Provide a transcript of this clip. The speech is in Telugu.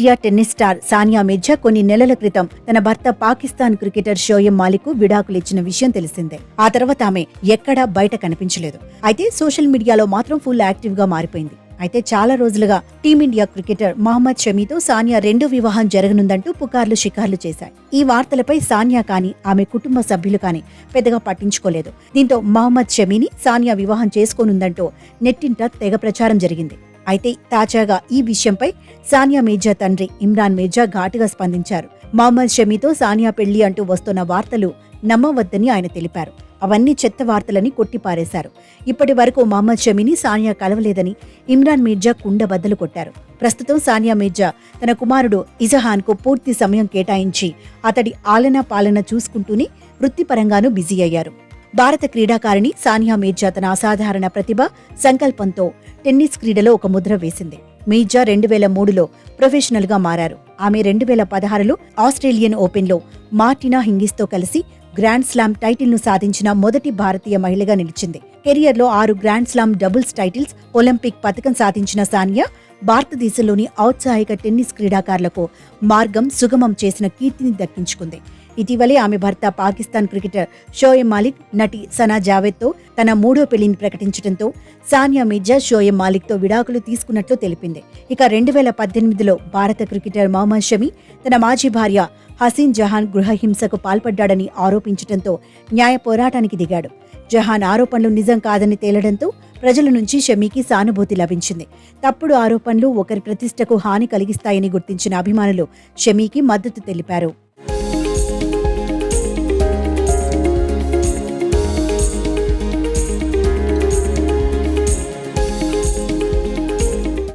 Team India tennis star Sania Mirza కొన్ని నెలల క్రితం తన భర్త పాకిస్తాన్ క్రికెటర్ షోయబ్ మాలిక్ కు విడాకులిచ్చిన విషయం తెలిసిందే. ఆ తర్వాత ఆమె ఎక్కడా బయట కనిపించలేదు. అయితే సోషల్ మీడియాలో మాత్రం ఫుల్ యాక్టివ్ గా మారిపోయింది. అయితే చాలా రోజులుగా టీమిండియా క్రికెటర్ మహమ్మద్ షమీతో సానియా రెండో వివాహం జరగనుందంటూ పుకార్లు షికార్లు చేశాయి. ఈ వార్తలపై సానియా కానీ ఆమె కుటుంబ సభ్యులు కానీ పెద్దగా పట్టించుకోలేదు. దీంతో మహమ్మద్ షమీని సానియా వివాహం చేసుకోనుందంటూ నెట్టింట తెగ ప్రచారం జరిగింది. అయితే తాజాగా ఈ విషయంపై సానియా మిర్జా తండ్రి ఇమ్రాన్ మిర్జా ఘాటుగా స్పందించారు. మహమ్మద్ షమీతో సానియా పెళ్లి అంటూ వస్తున్న వార్తలు నమ్మవద్దని ఆయన తెలిపారు. అవన్నీ చెత్త వార్తలని కొట్టిపారేశారు. ఇప్పటి వరకు మహమ్మద్ షమీని సానియా కలవలేదని ఇమ్రాన్ మిర్జా కుండబద్దలు కొట్టారు. ప్రస్తుతం సానియా మిర్జా తన కుమారుడు ఇజహాన్ కు పూర్తి సమయం కేటాయించి అతడి ఆలనా పాలన చూసుకుంటూనే వృత్తిపరంగానూ బిజీ అయ్యారు. భారత క్రీడాకారిణి సానియా మిర్జా తన అసాధారణ ప్రతిభ, సంకల్పంతో టెన్నిస్ క్రీడలో ఒక ముద్ర వేసింది. మిర్జా 2003లో ప్రొఫెషనల్ గా మారారు. ఆమె 2016లో ఆస్ట్రేలియన్ ఓపెన్లో మార్టినా హింగిస్తో కలిసి గ్రాండ్ స్లామ్ టైటిల్ ను సాధించిన మొదటి భారతీయ మహిళగా నిలిచింది. కెరియర్లో 6 grand slam doubles titles, Olympic పతకం సాధించిన సానియా భారతదేశంలోని ఔత్సాహిక టెన్నిస్ క్రీడాకారులకు మార్గం సుగమం చేసిన కీర్తిని దక్కించుకుంది. ఇటీవలే ఆమె భర్త పాకిస్తాన్ క్రికెటర్ షోయబ్ మాలిక్, నటి సనా జావేద్తో తన మూడో పెళ్లిని ప్రకటించడంతో సానియా మిర్జా షోయబ్ మాలిక్తో విడాకులు తీసుకున్నట్లు తెలిపింది. ఇక 2018లో భారత క్రికెటర్ మహమ్మద్ షమీ తన మాజీ భార్య హసీన్ జహాన్ గృహహింసకు పాల్పడ్డాడని ఆరోపించడంతో న్యాయ పోరాటానికి దిగాడు. జహాన్ ఆరోపణలు నిజం కాదని తేలడంతో ప్రజల నుంచి షమీకి సానుభూతి లభించింది. తప్పుడు ఆరోపణలు ఒకరి ప్రతిష్టకు హాని కలిగిస్తాయని గుర్తించిన అభిమానులు షమీకి మద్దతు తెలిపారు.